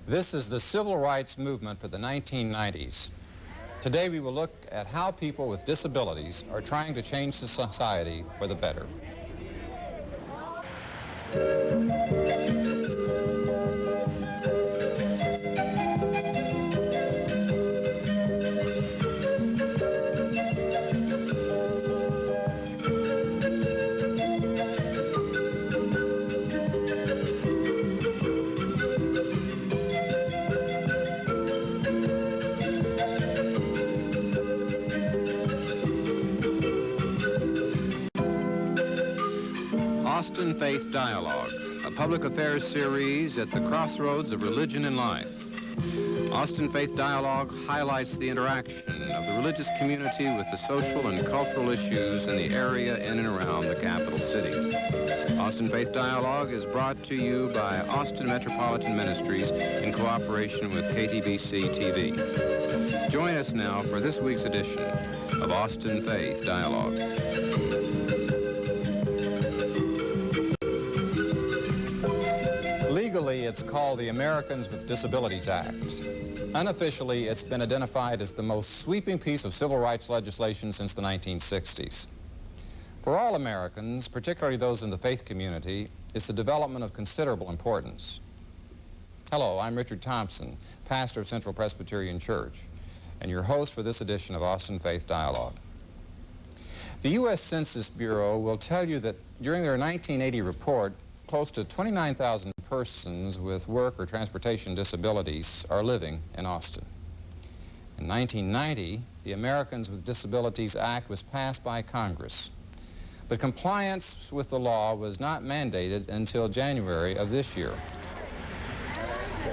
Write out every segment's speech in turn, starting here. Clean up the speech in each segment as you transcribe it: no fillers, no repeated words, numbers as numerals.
This is the civil rights movement for the 1990s. Today we will look at how people with disabilities are trying to change the society for the better. Austin Faith Dialogue, a public affairs series at the crossroads of religion and life. Austin Faith Dialogue highlights the interaction of the religious community with the social and cultural issues in the area in and around the capital city. Austin Faith Dialogue is brought to you by Austin Metropolitan Ministries in cooperation with KTBC TV. Join us now for this week's edition of Austin Faith Dialogue. Legally, it's called the Americans with Disabilities Act. Unofficially, it's been identified as the most sweeping piece of civil rights legislation since the 1960s. For all Americans, particularly those in the faith community, it's a development of considerable importance. Hello, I'm Richard Thompson, pastor of Central Presbyterian Church, and your host for this edition of Austin Faith Dialogue. The U.S. Census Bureau will tell you that during their 1980 report, close to 29,000 persons with work or transportation disabilities are living in Austin. In 1990, the Americans with Disabilities Act was passed by Congress, but compliance with the law was not mandated until January of this year.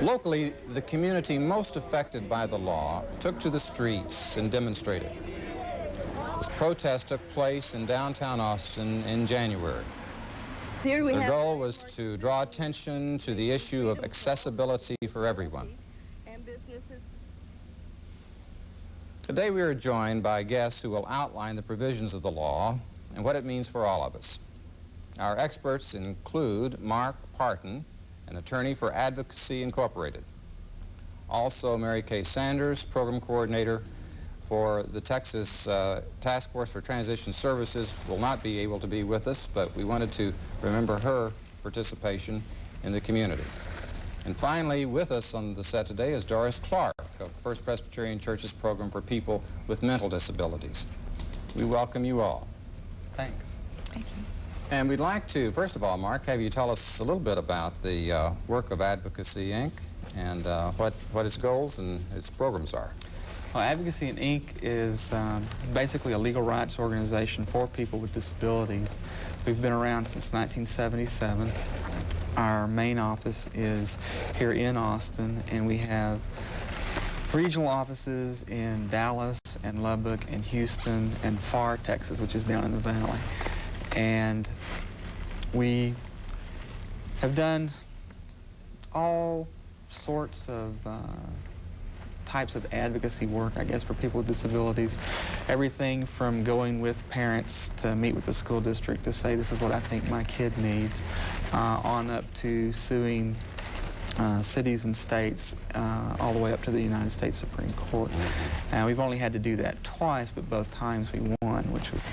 Locally, the community most affected by the law took to the streets and demonstrated. This protest took place in downtown Austin in January. The goal was to draw attention to the issue of accessibility for everyone. Today we are joined by guests who will outline the provisions of the law and what it means for all of us. Our experts include Mark Parton, an attorney for Advocacy Incorporated. Also Mary Kay Sanders, program coordinator for the Texas Task Force for Transition Services, will not be able to be with us, but we wanted to remember her participation in the community. And finally, with us on the set today is Doris Clark of First Presbyterian Church's program for people with mental disabilities. We welcome you all. Thanks. Thank you. And we'd like to, first of all, Mark, have you tell us a little bit about the work of Advocacy, Inc. and what its goals and its programs are. Well, Advocacy Inc. is basically a legal rights organization for people with disabilities. We've been around since 1977. Our main office is here in Austin, and we have regional offices in Dallas and Lubbock and Houston and Pharr, Texas, which is down in the valley. And we have done all sorts of types of advocacy work, I guess, for people with disabilities. Everything from going with parents to meet with the school district to say, this is what I think my kid needs, on up to suing cities and states, all the way up to the United States Supreme Court. We've only had to do that twice, but both times we won, which was,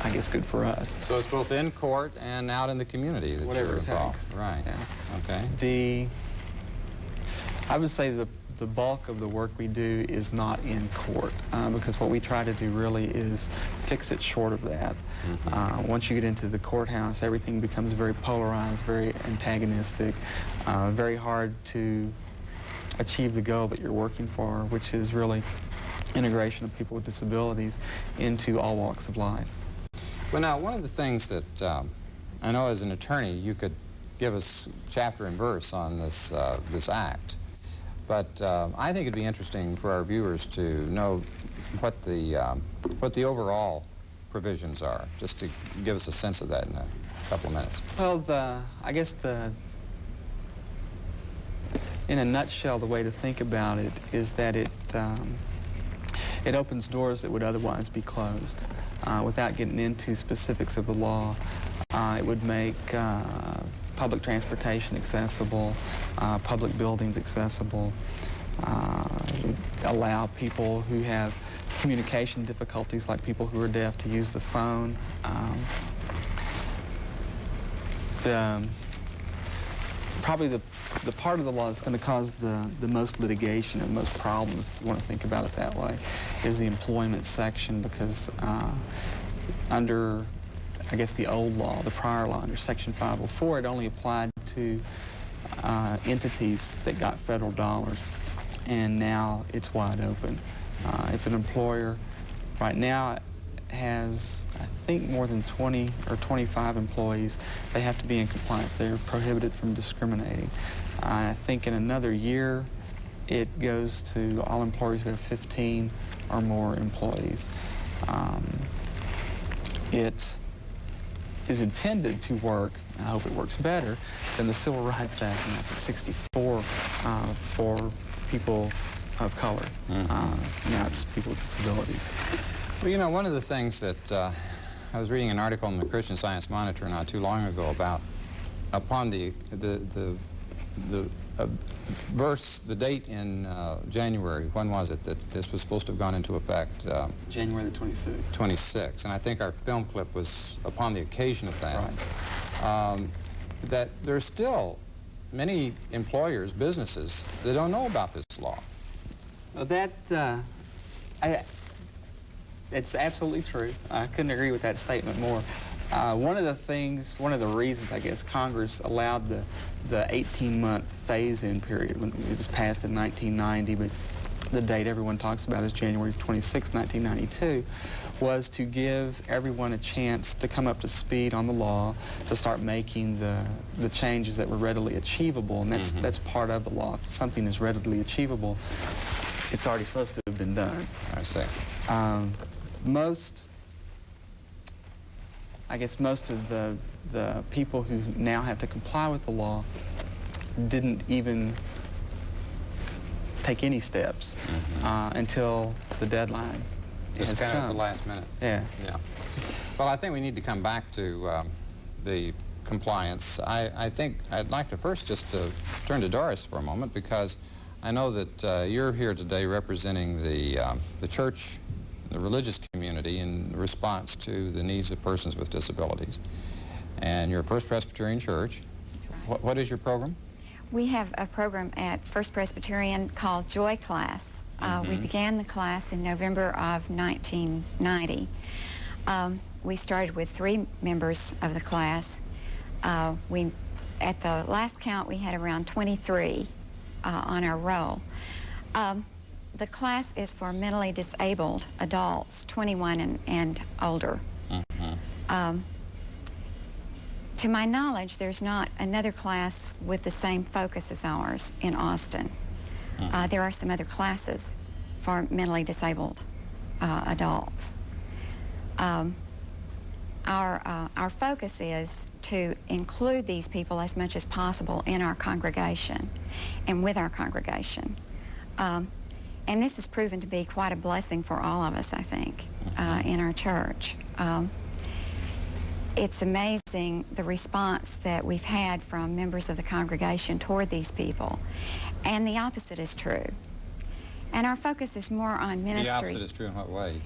I guess, good for us. So it's both in court and out in the community that Whatever you're involved. takes. Right. Yeah. Okay. I would say the bulk of the work we do is not in court, because what we try to do really is fix it short of that. Once you get into the courthouse, everything becomes very polarized, very antagonistic, very hard to achieve the goal that you're working for, which is really integration of people with disabilities into all walks of life. Well, now, one of the things that I know as an attorney you could give us chapter and verse on this, this act. But I think it'd be interesting for our viewers to know what the overall provisions are, just to give us a sense of that in a couple of minutes. Well, I guess in a nutshell, the way to think about it is that it opens doors that would otherwise be closed. Without getting into specifics of the law, it would make public transportation accessible, public buildings accessible, allow people who have communication difficulties, like people who are deaf, to use the phone. Probably the part of the law that's going to cause the most litigation and most problems, if you want to think about it that way, is the employment section, because under, I guess, the old law, the prior law, under Section 504, it only applied to entities that got federal dollars, and now it's wide open. If an employer right now has, I think, more than 20 or 25 employees, they have to be in compliance. They're prohibited from discriminating. I think in another year, it goes to all employers who have 15 or more employees. It is intended to work, I hope it works better, than the Civil Rights Act in 1964 for people of color. Now it's people with disabilities. Well, you know, one of the things that I was reading an article in the Christian Science Monitor not too long ago about, upon the verse, the date in January, when was it that this was supposed to have gone into effect? January the 26th. 26, and I think our film clip was upon the occasion of that. Right. That there's still many employers, businesses, that don't know about this law. Well, it's absolutely true. I couldn't agree with that statement more. One of the reasons, I guess, Congress allowed the 18-month phase-in period when it was passed in 1990, but the date everyone talks about is January 26, 1992, was to give everyone a chance to come up to speed on the law, to start making the changes that were readily achievable, and that's part of the law. If something is readily achievable, it's already supposed to have been done. I see. I guess most of the people who now have to comply with the law didn't even take any steps until the deadline Just has kind come. of at the last minute. Yeah. Yeah. Well, I think we need to come back to the compliance. I think I'd like to first just turn to Doris for a moment, because I know that you're here today representing the church, the religious community, in response to the needs of persons with disabilities. And you're First Presbyterian Church. That's right. What is your program? We have a program at First Presbyterian called Joy Class. We began the class in November of 1990. We started with 3 members of the class. At the last count, we had around 23 on our roll. The class is for mentally disabled adults, 21 and older. To my knowledge, there's not another class with the same focus as ours in Austin. There are some other classes for mentally disabled adults. Our focus is to include these people as much as possible in our congregation and with our congregation. And this has proven to be quite a blessing for all of us, I think, in our church. It's amazing the response that we've had from members of the congregation toward these people. And the opposite is true. And our focus is more on ministry. The opposite is true in what way?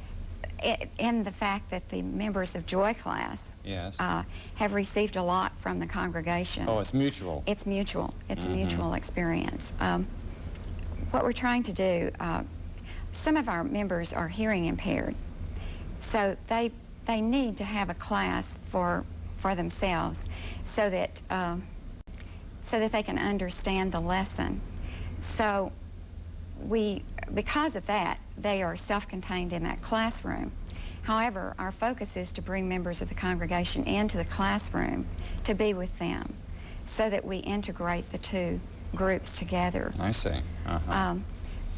In the fact that the members of Joy Class have received a lot from the congregation. Oh, it's mutual. It's mutual. It's a mutual experience. What we're trying to do, some of our members are hearing impaired, so they need to have a class for themselves so that they can understand the lesson. So because of that, they are self-contained in that classroom. However, our focus is to bring members of the congregation into the classroom to be with them so that we integrate the 2 groups together. I see.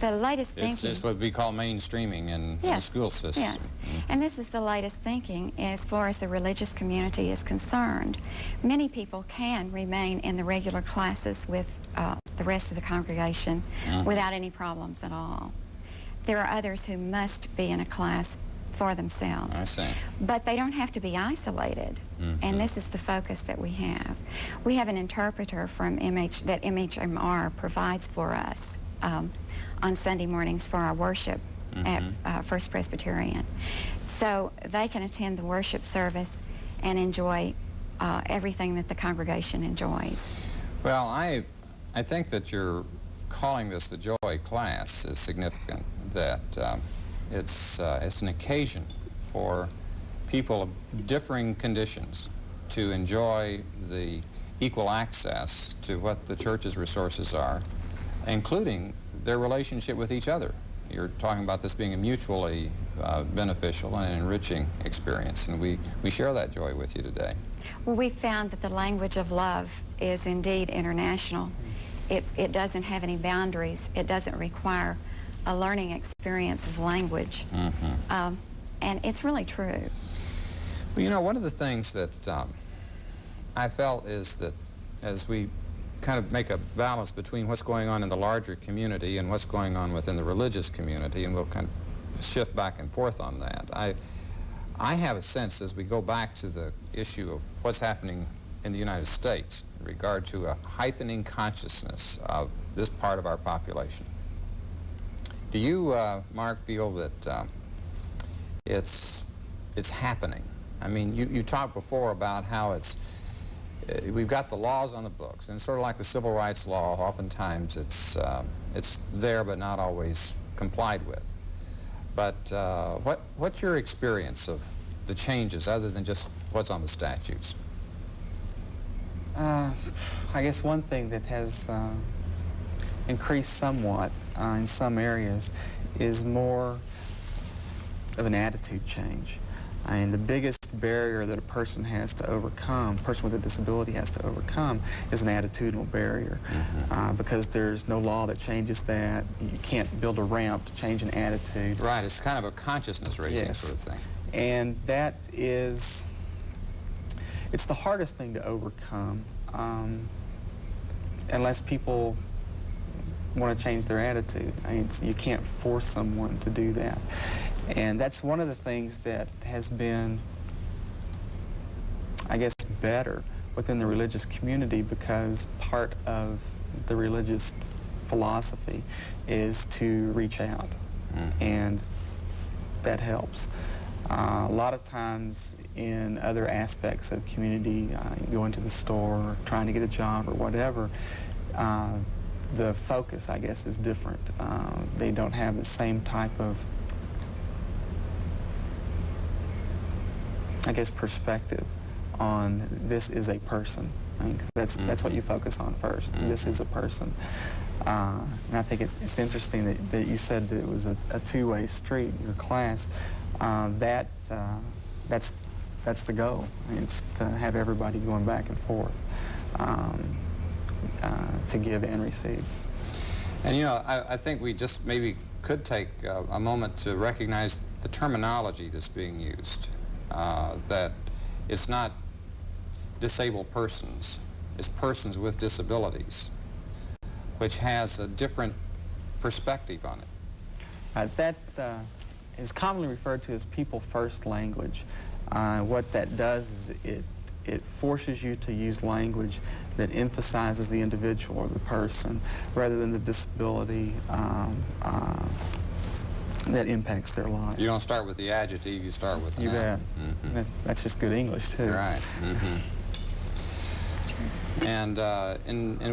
The latest thinking... It's what we call mainstreaming in the school system. Yes, and this is the latest thinking as far as the religious community is concerned. Many people can remain in the regular classes with the rest of the congregation without any problems at all. There are others who must be in a class for themselves. I see. But they don't have to be isolated, and this is the focus that we have. We have an interpreter from that MHMR provides for us on Sunday mornings for our worship at First Presbyterian. So they can attend the worship service and enjoy everything that the congregation enjoys. Well, I think that you're calling this the Joy class is significant, that it's an occasion for people of differing conditions to enjoy the equal access to what the church's resources are, including their relationship with each other. You're talking about this being a mutually beneficial and enriching experience, and we share that joy with you today. Well, we found that the language of love is indeed international. It doesn't have any boundaries. It doesn't require a learning experience of language. And it's really true. Well, you know, one of the things that I felt is that as we kind of make a balance between what's going on in the larger community and what's going on within the religious community, and we'll kind of shift back and forth on that, I have a sense as we go back to the issue of what's happening in the United States in regard to a heightening consciousness of this part of our population. Do you, Mark, feel that it's happening? I mean, you talked before about how we've got the laws on the books, and sort of like the civil rights law, oftentimes it's there but not always complied with. But what's your experience of the changes other than just what's on the statutes? I guess one thing that has increased somewhat in some areas is more of an attitude change. I mean, the biggest barrier that a person has to overcome, a person with a disability has to overcome, is an attitudinal barrier. Because there's no law that changes that. You can't build a ramp to change an attitude. Right, it's kind of a consciousness raising sort of thing. And that is, it's the hardest thing to overcome unless people want to change their attitude. I mean, you can't force someone to do that. And that's one of the things that has been, I guess, better within the religious community, because part of the religious philosophy is to reach out, and that helps. A lot of times in other aspects of community, going to the store, trying to get a job or whatever, the focus, I guess, is different. They don't have the same type of, I guess, perspective on this is a person. I mean, 'cause that's what you focus on first. This is a person. And I think it's interesting that you said that it was a two-way street, your class. That's the goal. It's to have everybody going back and forth, to give and receive. And you know, I think we just maybe could take a moment to recognize the terminology that's being used. That it's not disabled persons, it's persons with disabilities, which has a different perspective on it. That is commonly referred to as people-first language. What that does is it forces you to use language that emphasizes the individual or the person rather than the disability that impacts their life. You don't start with the adjective, you start with the noun. You bet. That's just good English, too. Right. And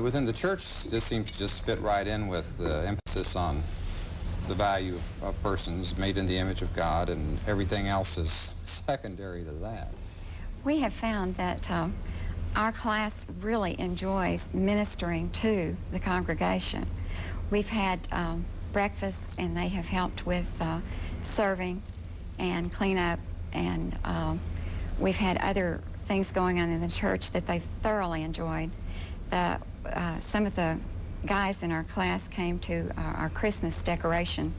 within the church, this seems to just fit right in with the emphasis on the value of persons made in the image of God, and everything else is secondary to that. We have found that our class really enjoys ministering to the congregation. We've had breakfast, and they have helped with serving and cleanup, and we've had other things going on in the church that they've thoroughly enjoyed. Some of the guys in our class came to our Christmas decoration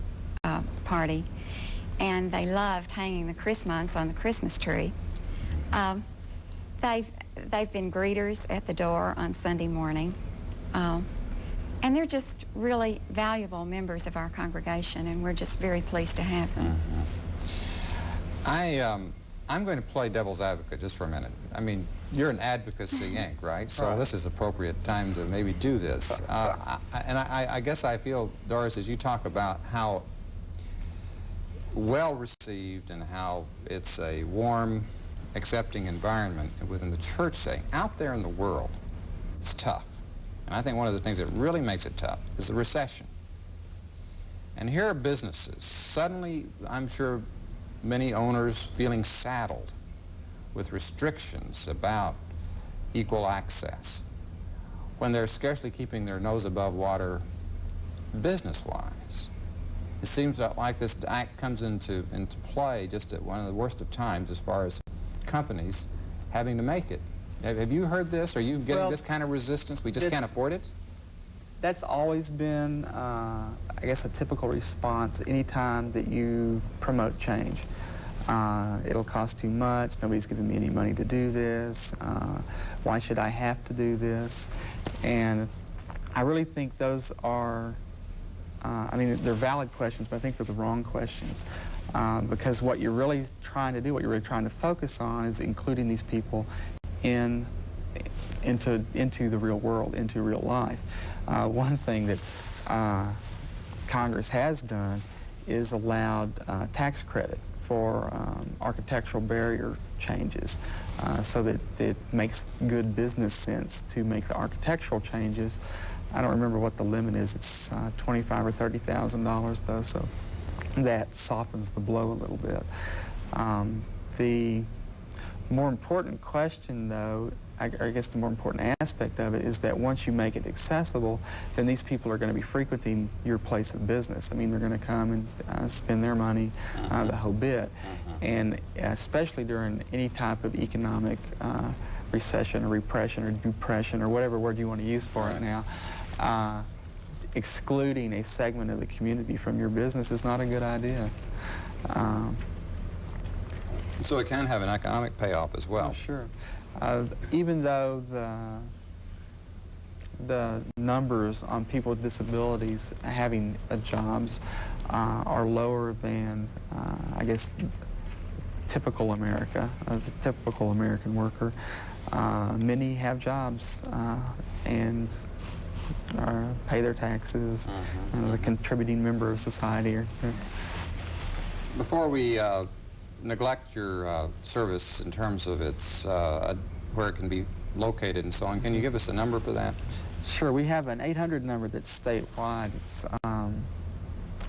party, and they loved hanging the Christmas on the Christmas tree. They've been greeters at the door on Sunday morning, and they're just really valuable members of our congregation, and we're just very pleased to have them. I'm going to play devil's advocate just for a minute. I mean, you're an Advocacy Inc., right? So this is appropriate time to maybe do this. I guess I feel, Doris, as you talk about how well received and how it's a warm, accepting environment within the church setting, out there in the world, it's tough. And I think one of the things that really makes it tough is the recession. And here are businesses. Suddenly, I'm sure many owners feeling saddled with restrictions about equal access when they're scarcely keeping their nose above water business-wise. It seems like this act comes into play just at one of the worst of times as far as companies having to make it. Have you heard this? Are you getting this kind of resistance? We just can't afford it? That's always been, I guess, a typical response anytime that you promote change. It'll cost too much. Nobody's giving me any money to do this. Why should I have to do this? And I really think those are, I mean, they're valid questions, but I think they're the wrong questions. Because what you're really trying to do, what you're really trying to focus on is including these people into the real world, into real life. One thing that Congress has done is allowed tax credit for architectural barrier changes, so that it makes good business sense to make the architectural changes. I don't remember what the limit is. It's $25,000 or $30,000 though, so that softens the blow a little bit. The more important question, though, I guess the more important aspect of it is that once you make it accessible, then these people are going to be frequenting your place of business. I mean, they're going to come and spend their money the whole bit. And especially during any type of economic recession or repression or depression or whatever word you want to use for it now, excluding a segment of the community from your business is not a good idea. So it can have an economic payoff as well. Oh, sure. Even though the numbers on people with disabilities having jobs are lower than, I guess, typical America, the typical American worker, many have jobs and pay their taxes, the contributing member of society. Before we neglect your service in terms of its where it can be located and so on, can you give us a number for that? Sure. We have an 800 number that's statewide. It's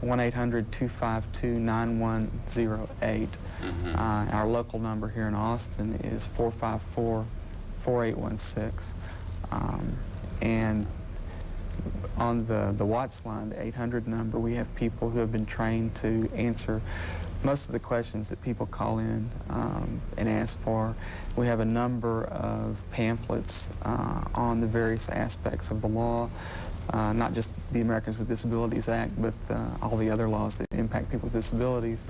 1-800-252-9108. Our local number here in Austin is 454-4816. And on the Watts line, the 800 number, we have people who have been trained to answer most of the questions that people call in and ask for. We have a number of pamphlets on the various aspects of the law, not just the Americans with Disabilities Act, but all the other laws that impact people with disabilities.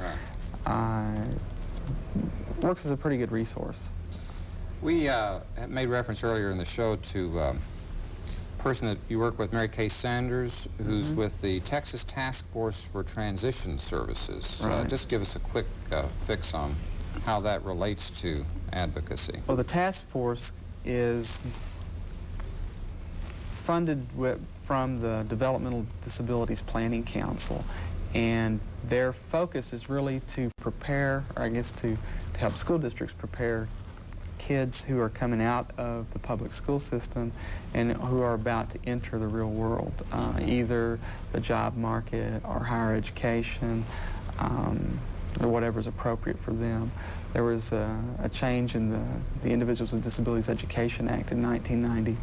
Works as a pretty good resource. We made reference earlier in the show to person that you work with, Mary Kay Sanders, who's with the Texas Task Force for Transition Services. Just give us a quick fix on how that relates to advocacy. Well, the task force is funded from the Developmental Disabilities Planning Council, and their focus is really to prepare, or I guess to help school districts prepare kids who are coming out of the public school system and who are about to enter the real world, either the job market or higher education, or whatever's appropriate for them. There was a change in the Individuals with Disabilities Education Act in 1990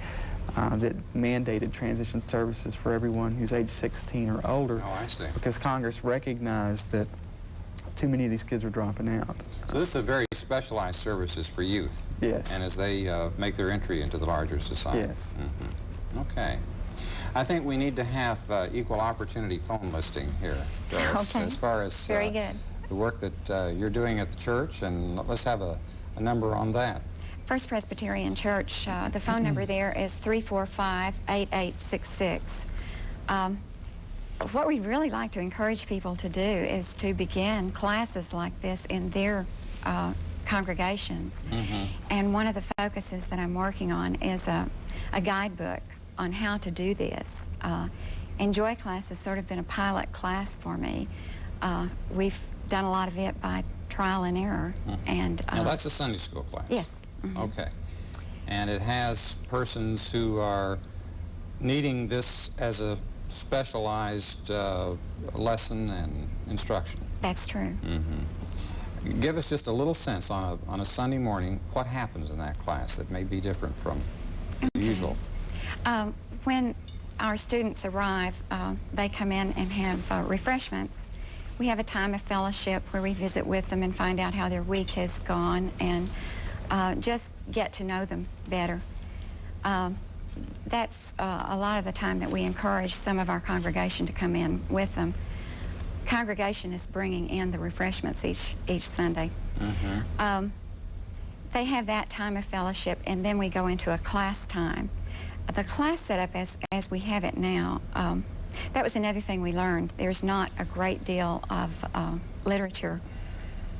that mandated transition services for everyone who's age 16 or older. Oh, I see. Because Congress recognized that too many of these kids are dropping out. So this is a very specialized services for youth. Yes. And as they make their entry into the larger society. Yes. Okay. I think we need to have equal opportunity phone listing here, Doris, Okay. as far as Very good. the work that you're doing at the church, and let's have a number on that. First Presbyterian Church, the phone number there is 345-8866. What we'd really like to encourage people to do is to begin classes like this in their congregations. And one of the focuses that I'm working on is a guidebook on how to do this. And Joy class has sort of been a pilot class for me. We've done a lot of it by trial and error. And now that's a Sunday school class? Yes. Okay. And it has persons who are needing this as a specialized lesson and instruction? That's true. Give us just a little sense on a Sunday morning, what happens in that class that may be different from the usual? When our students arrive, they come in and have refreshments. We have a time of fellowship where we visit with them and find out how their week has gone and just get to know them better. That's a lot of the time that we encourage some of our congregation to come in with them. Congregation is bringing in the refreshments each Sunday. They have that time of fellowship, and then we go into a class time. The class setup as we have it now, that was another thing we learned. There's not a great deal of literature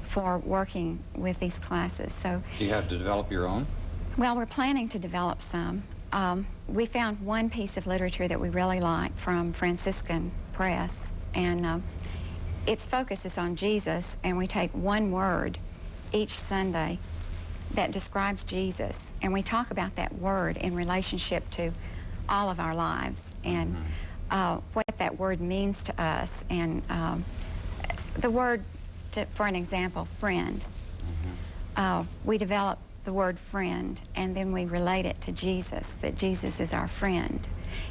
for working with these classes. So do you have to develop your own? Well, we're planning to develop some. We found one piece of literature that we really like from Franciscan Press, and its focus is on Jesus, and we take one word each Sunday that describes Jesus, and we talk about that word in relationship to all of our lives and what that word means to us. And the word, for an example, friend, we develop the word friend, and then we relate it to Jesus, that Jesus is our friend,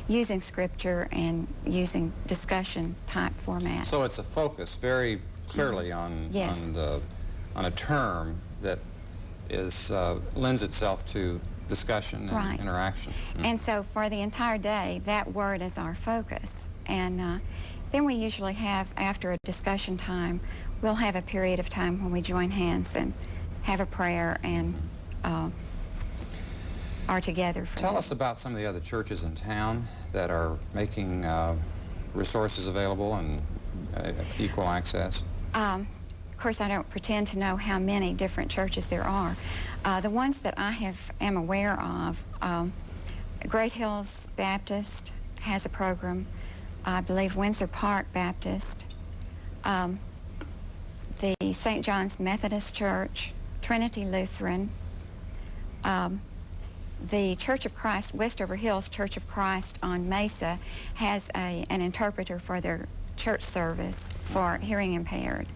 using scripture and using discussion type format. So it's a focus very clearly on a term that is lends itself to discussion and interaction. And so for the entire day, that word is our focus. And then we usually have, after a discussion time, we'll have a period of time when we join hands and have a prayer and are together for Tell us about some of the other churches in town that are making resources available and equal access. Of course, I don't pretend to know how many different churches there are. The ones that I am aware of, Great Hills Baptist has a program. I believe Windsor Park Baptist, the St. John's Methodist Church, Trinity Lutheran, the Church of Christ, Westover Hills Church of Christ on Mesa has an interpreter for their church service for hearing impaired.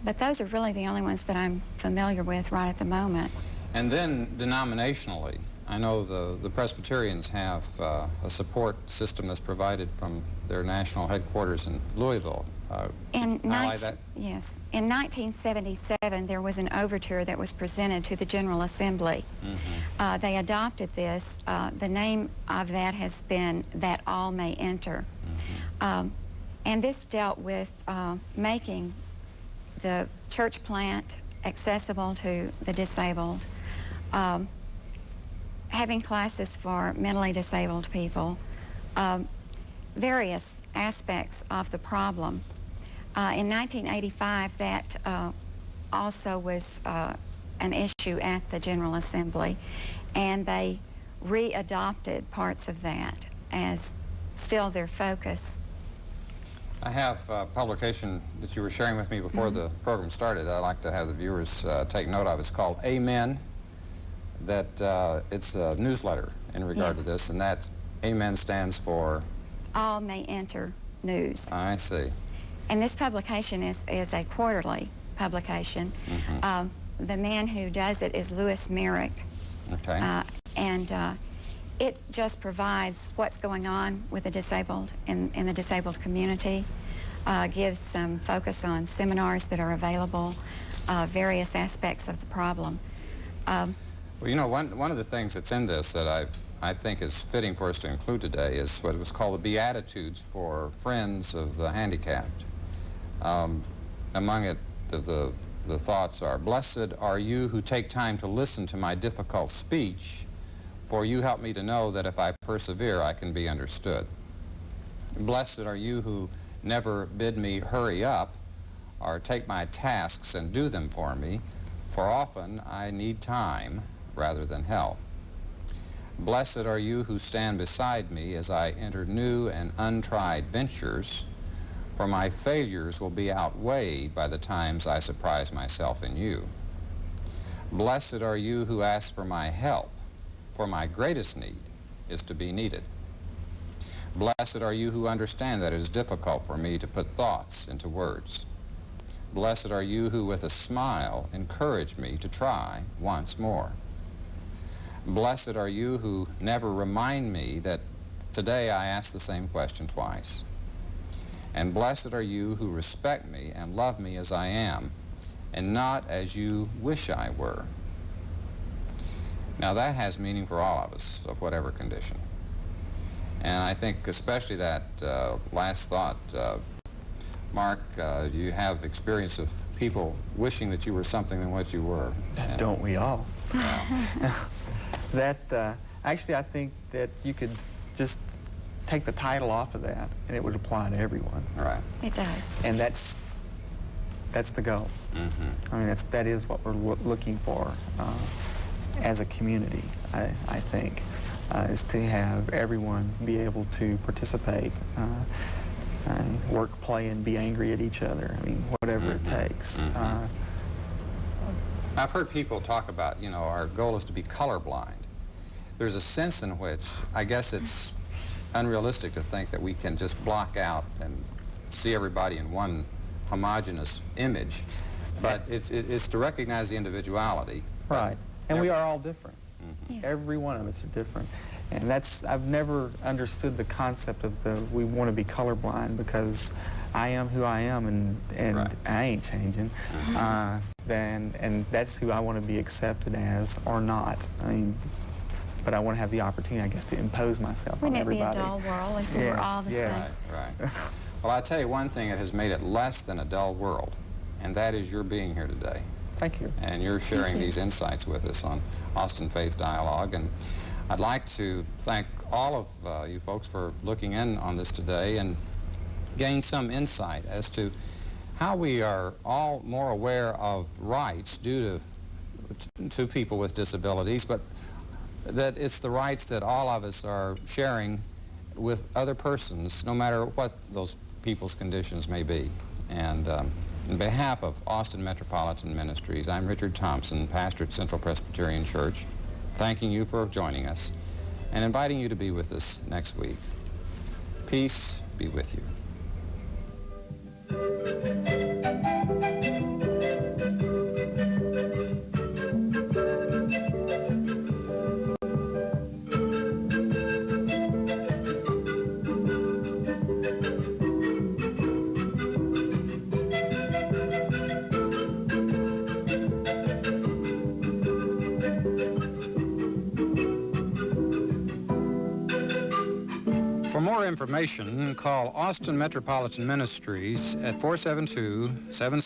But those are really the only ones that I'm familiar with right at the moment. And then denominationally, I know the Presbyterians have a support system that's provided from their national headquarters in Louisville. Yes. In 1977, there was an overture that was presented to the General Assembly. They adopted this. The name of that has been That All May Enter. And this dealt with making the church plant accessible to the disabled, having classes for mentally disabled people, various aspects of the problem. In 1985, that also was an issue at the General Assembly, and they readopted parts of that as still their focus. I have a publication that you were sharing with me before the program started. I'd like to have the viewers take note of. It's called Amen. It's a newsletter in regard to this, and that Amen stands for? All May Enter News. I see. And this publication is a quarterly publication. The man who does it is Louis Merrick. Okay. And it just provides what's going on with the disabled in the disabled community, gives some focus on seminars that are available, various aspects of the problem. Well, you know, one of the things that's in this that I think is fitting for us to include today is what was called the Beatitudes for Friends of the Handicapped. Among it, the thoughts are, "Blessed are you who take time to listen to my difficult speech, for you help me to know that if I persevere, I can be understood. Blessed are you who never bid me hurry up, or take my tasks and do them for me, for often I need time rather than help. Blessed are you who stand beside me as I enter new and untried ventures, for my failures will be outweighed by the times I surprise myself in you. Blessed are you who ask for my help, for my greatest need is to be needed. Blessed are you who understand that it is difficult for me to put thoughts into words. Blessed are you who with a smile encourage me to try once more. Blessed are you who never remind me that today I asked the same question twice. And blessed are you who respect me and love me as I am, and not as you wish I were. Now that has meaning for all of us, of whatever condition. And I think especially that last thought, Mark, you have experience of people wishing that you were something than what you were. And Don't we all? Yeah. That, actually, I think that you could just take the title off of that, and it would apply to everyone. Right. It does. And that's the goal. Mm-hmm. I mean, that is what we're looking for as a community, I think, is to have everyone be able to participate, and work, play, and be angry at each other. I mean, whatever it takes. Mm-hmm. I've heard people talk about, you know, our goal is to be colorblind. There's a sense in which I guess it's unrealistic to think that we can just block out and see everybody in one homogeneous image. But it's to recognize the individuality. Right. And we are all different. Yes. Every one of us are different. And I've never understood the concept of we want to be colorblind, because I am who I am, and Right. I ain't changing. And that's who I want to be accepted as or not. I mean, but I want to have the opportunity, I guess, to impose myself on Wouldn't it be everybody. a dull world if we were all the yes. same? Right. Well, I'll tell you one thing that has made it less than a dull world, and that is your being here today. Thank you. And you're sharing you. these insights with us on Austin Faith Dialogue. And I'd like to thank all of you folks for looking in on this today and gain some insight as to how we are all more aware of rights due to people with disabilities, but that it's the rights that all of us are sharing with other persons, no matter what those people's conditions may be. And on behalf of Austin Metropolitan Ministries, I'm Richard Thompson, pastor at Central Presbyterian Church, thanking you for joining us and inviting you to be with us next week. Peace be with you. For more information, call Austin Metropolitan Ministries at 472-7